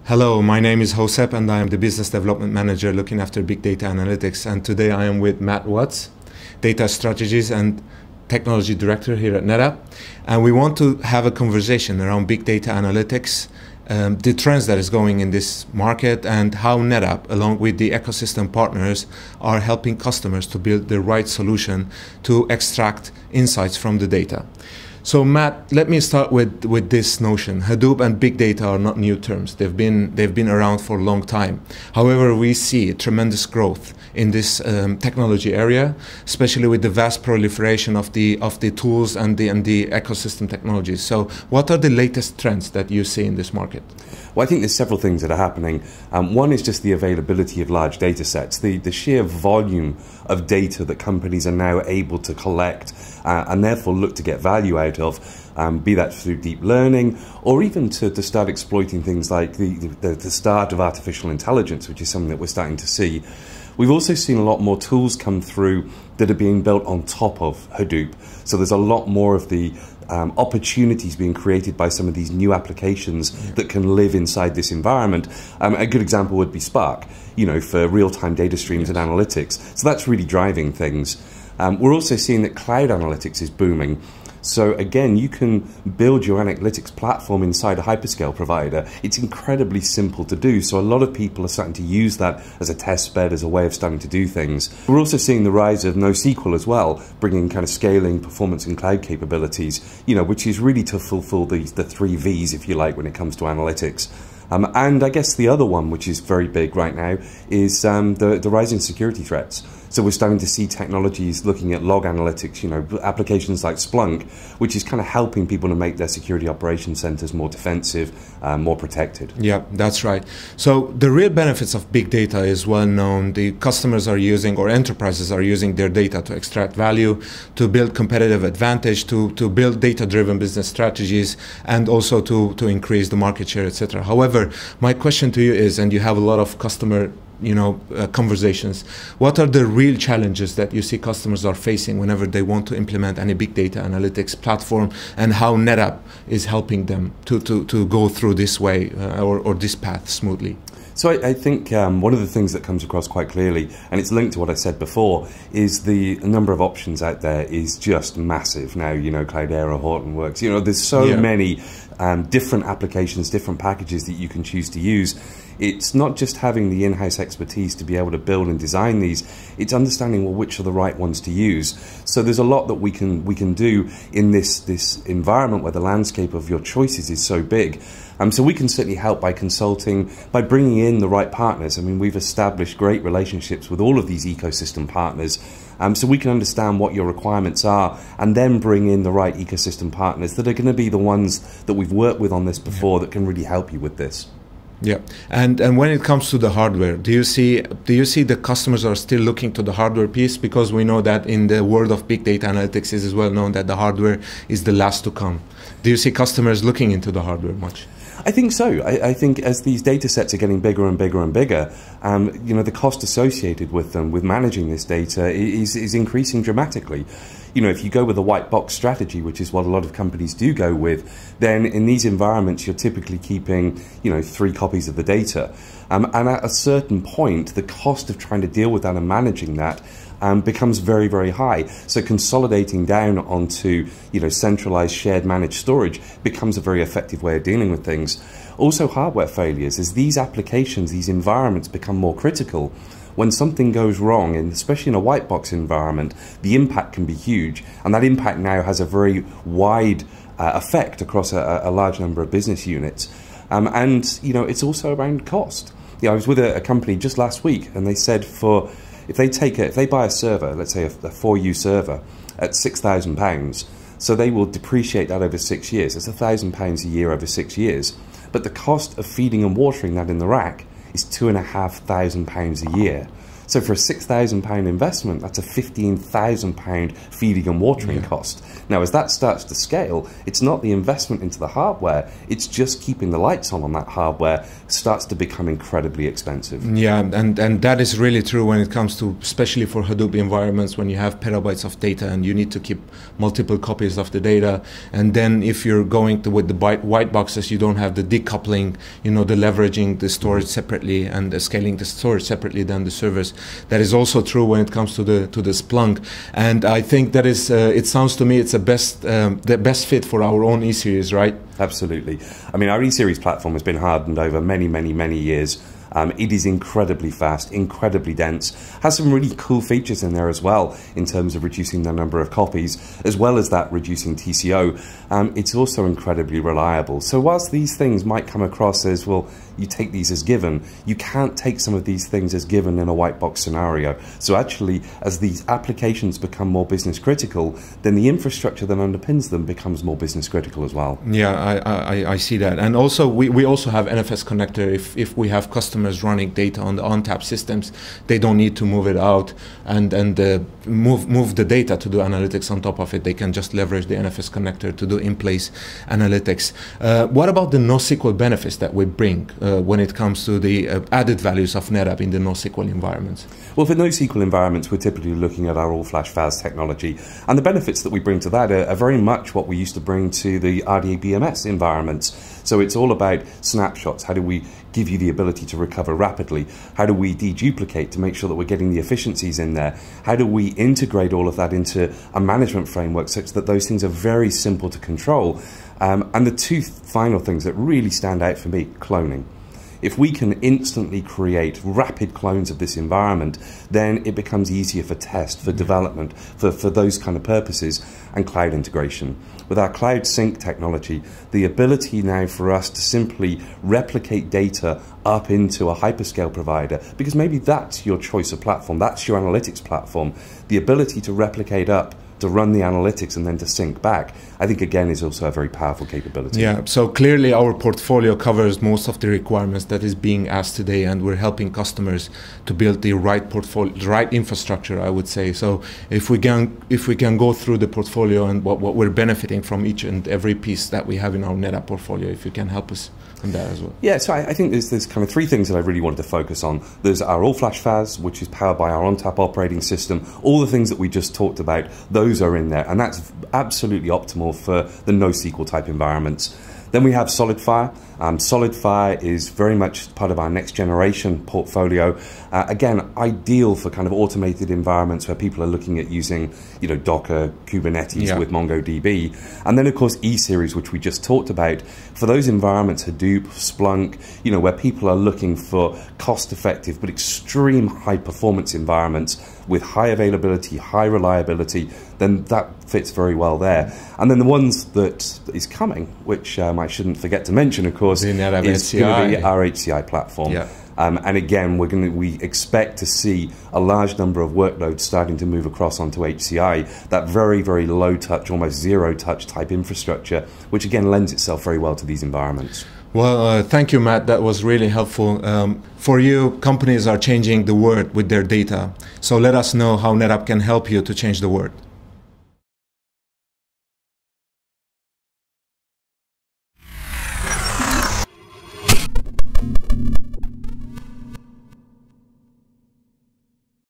Hello, my name is Hoseb and I am the Business Development Manager looking after Big Data Analytics. And today I am with Matt Watts, Data Strategist and Technology Director here at NetApp. And we want to have a conversation around Big Data Analytics, the trends that is going in this market, and how NetApp, along with the ecosystem partners, are helping customers to build the right solution to extract insights from the data. So Matt, let me start with this notion. Hadoop and big data are not new terms. They've been around for a long time. However, we see tremendous growth in this technology area, especially with the vast proliferation of the tools and the ecosystem technologies. So what are the latest trends that you see in this market? Well, I think there's several things that are happening. One is just the availability of large data sets, the sheer volume of data that companies are now able to collect and therefore look to get value out of, be that through deep learning or even to start exploiting things like the start of artificial intelligence, which is something that we're starting to see. We've also seen a lot more tools come through that are being built on top of Hadoop. So there's a lot more of the opportunities being created by some of these new applications that can live inside this environment. A good example would be Spark, for real-time data streams and analytics. So that's really driving things. We're also seeing that cloud analytics is booming. So again, you can build your analytics platform inside a hyperscale provider. It's incredibly simple to do. So a lot of people are starting to use that as a test bed, as a way of starting to do things. We're also seeing the rise of NoSQL as well, bringing kind of scaling, performance and cloud capabilities, which is really to fulfill the three V's, if you like, when it comes to analytics. And I guess the other one, which is very big right now, is the rising security threats. So we're starting to see technologies looking at log analytics, applications like Splunk, which is kind of helping people to make their security operations centers more defensive, more protected. Yeah, that's right. So the real benefits of big data is well known. The customers are using, or enterprises are using their data to extract value, to build competitive advantage, to build data-driven business strategies, and also to increase the market share, etc. However, my question to you is, and you have a lot of customer conversations, what are the real challenges that you see customers are facing whenever they want to implement any big data analytics platform, and how NetApp is helping them to go through this way or this path smoothly? So I think one of the things that comes across quite clearly, and it's linked to what I said before, is the number of options out there is just massive now. Cloudera, Hortonworks, there's so many different applications, different packages that you can choose to use. It's not just having the in-house expertise to be able to build and design these, it's understanding, which are the right ones to use. So there's a lot that we can do in this environment where the landscape of your choices is so big. So we can certainly help by consulting, by bringing in the right partners. I mean, we've established great relationships with all of these ecosystem partners. So we can understand what your requirements are and then bring in the right ecosystem partners that are going to be the ones that we've worked with on this before that can really help you with this. Yeah, and when it comes to the hardware, do you see the customers are still looking to the hardware piece? Because we know that in the world of big data analytics, it is well known that the hardware is the last to come. Do you see customers looking into the hardware much? I think so. I think as these data sets are getting bigger and bigger and bigger, the cost associated with them, with managing this data, is increasing dramatically. If you go with a white box strategy, which is what a lot of companies do go with, then in these environments you're typically keeping 3 copies of the data. And at a certain point, the cost of trying to deal with that and managing that becomes very, very high. So consolidating down onto centralized shared managed storage becomes a very effective way of dealing with things. Also, hardware failures, as these applications, these environments become more critical. When something goes wrong, and especially in a white box environment, the impact can be huge, and that impact now has a very wide effect across a large number of business units. And it's also around cost. I was with a company just last week, and they said if they buy a server, let's say a 4U server, at £6,000, so they will depreciate that over 6 years. It's £1,000 a year over 6 years. But the cost of feeding and watering that in the rack is £2,500 a year. So for a £6,000 investment, that's a £15,000 feeding and watering cost. Now, as that starts to scale, it's not the investment into the hardware, it's just keeping the lights on that hardware starts to become incredibly expensive. Yeah, and that is really true when it comes to, especially for Hadoop environments, when you have petabytes of data and you need to keep multiple copies of the data. And then if you're going with the white boxes, you don't have the decoupling, the leveraging the storage separately and the scaling the storage separately than the servers. That is also true when it comes to the Splunk. And I think that is, it sounds to me it's the best fit for our own E-Series, right? Absolutely. I mean, our E-Series platform has been hardened over many years. It is incredibly fast, incredibly dense, has some really cool features in there as well in terms of reducing the number of copies, as well as that reducing TCO. It's also incredibly reliable. So whilst these things might come across as, well, you take these as given, you can't take some of these things as given in a white box scenario. So actually, as these applications become more business critical, then the infrastructure that underpins them becomes more business critical as well. Yeah, I see that. And also, we also have NFS Connector. If we have customers running data on the ONTAP systems, they don't need to move it out and move the data to do analytics on top of it. They can just leverage the NFS Connector to do in-place analytics. What about the NoSQL benefits that we bring when it comes to the added values of NetApp in the NoSQL environments? Well, for NoSQL environments, we're typically looking at our all-flash FAS technology, and the benefits that we bring to that are very much what we used to bring to the RDBMS environments. So it's all about snapshots. How do we give you the ability to recover rapidly? How do we deduplicate to make sure that we're getting the efficiencies in there? How do we integrate all of that into a management framework such that those things are very simple to control? And the two final things that really stand out for me, cloning. If we can instantly create rapid clones of this environment, then it becomes easier for test, for development, for those kind of purposes, and cloud integration. With our cloud sync technology, the ability now for us to simply replicate data up into a hyperscale provider, because maybe that's your choice of platform, that's your analytics platform, the ability to replicate up, to run the analytics and then to sync back, I think again is also a very powerful capability. Yeah, so clearly our portfolio covers most of the requirements that is being asked today, and we're helping customers to build the right portfolio, the right infrastructure, I would say. So if we can go through the portfolio and what we're benefiting from each and every piece that we have in our NetUp portfolio, if you can help us on that as well. Yeah, so I think there's kind of three things that I really wanted to focus on. There's our all-flash FAS, which is powered by our ONTAP operating system. All the things that we just talked about, those are in there, and that's absolutely optimal for the NoSQL type environments. Then we have SolidFire. SolidFire is very much part of our next generation portfolio. Again, ideal for kind of automated environments where people are looking at using, Docker, Kubernetes with MongoDB. And then, of course, E-Series, which we just talked about. For those environments, Hadoop, Splunk, where people are looking for cost-effective but extreme high-performance environments with high availability, high reliability, then that fits very well there. And then the ones that is coming, which I shouldn't forget to mention, of course, is going to be our HCI platform. Yeah. And again, we expect to see a large number of workloads starting to move across onto HCI, that very, very low touch, almost zero touch type infrastructure, which again lends itself very well to these environments. Well, thank you, Matt. That was really helpful. For you, companies are changing the world with their data. So let us know how NetApp can help you to change the world.